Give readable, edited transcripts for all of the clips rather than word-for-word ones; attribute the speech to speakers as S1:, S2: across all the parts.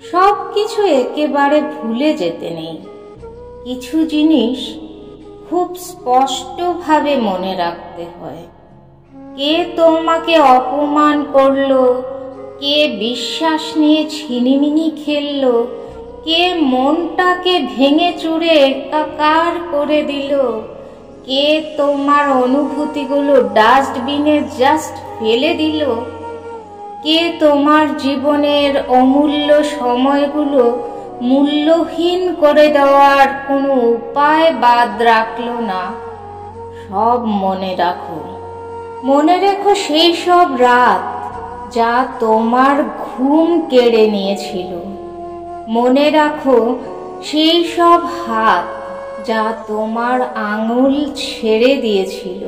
S1: সব কিছু একেবারে ভুলে যেতে নেই। কিছু জিনিস খুব স্পষ্টভাবে মনে রাখতে হয়। কে তোমাকে অপমান করলো, কে বিশ্বাস নিয়ে ছিনিমিনি খেললো, কে মনটাকে ভেঙে চুরে একাকার করে দিল, কে তোমার অনুভূতিগুলো ডাস্টবিনে জাস্ট ফেলে দিল, কে তোমার জীবনের অমূল্য সময়গুলো মূল্যহীন করে দেওয়ার কোনো উপায় বাদ রাখলো না। সব মনে রাখো। মনে রেখো সেই সব রাত যা তোমার ঘুম কেড়ে নিয়েছিল। মনে রাখো সেই সব হাত যা তোমার আঙুল ছেড়ে দিয়েছিল।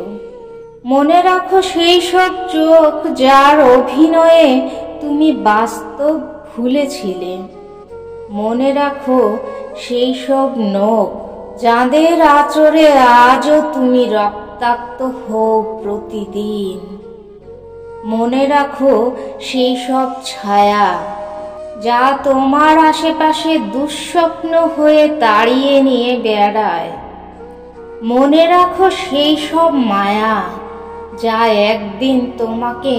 S1: মনে রাখো সেই সব চোখ যার অভিনয়ে তুমি বাস্তব ভুলেছিলে। মনে রাখো সেই সব নখ যাদের আঁচড়ে আজও তুমি রক্তাক্ত হও প্রতিদিন। মনে রাখো সেই সব ছায়া যা তোমার আশেপাশে দুঃস্বপ্ন হয়ে তাড়িয়ে নিয়ে বেড়ায়। মনে রাখো সেই সব মায়া যা একদিন তোমাকে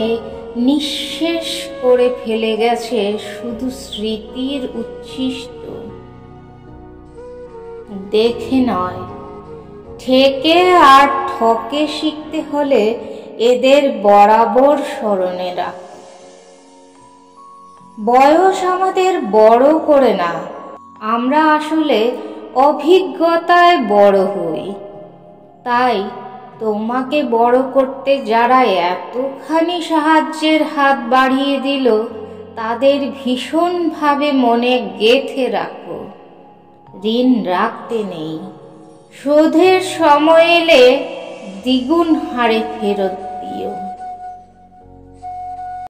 S1: নিঃশেষ করে ফেলে গেছে শুধু স্মৃতির উচ্ছিষ্ট। দেখে নয়, ঠেকে আর ঠকে শিখতে হলে এদের বরাবর স্মরণে রাখ। বয়স আমাদের বড় করে না, আমরা আসলে অভিজ্ঞতায় বড় হই। তাই তোমাকে বড় করতে যারা এতখানি সাহায্যের হাত বাড়িয়ে দিল তাদের ভীষণভাবে মনে গেঁথে রাখো। ঋণ রাখতে নেই, শোধের সময় এলে দ্বিগুণ হারে ফেরত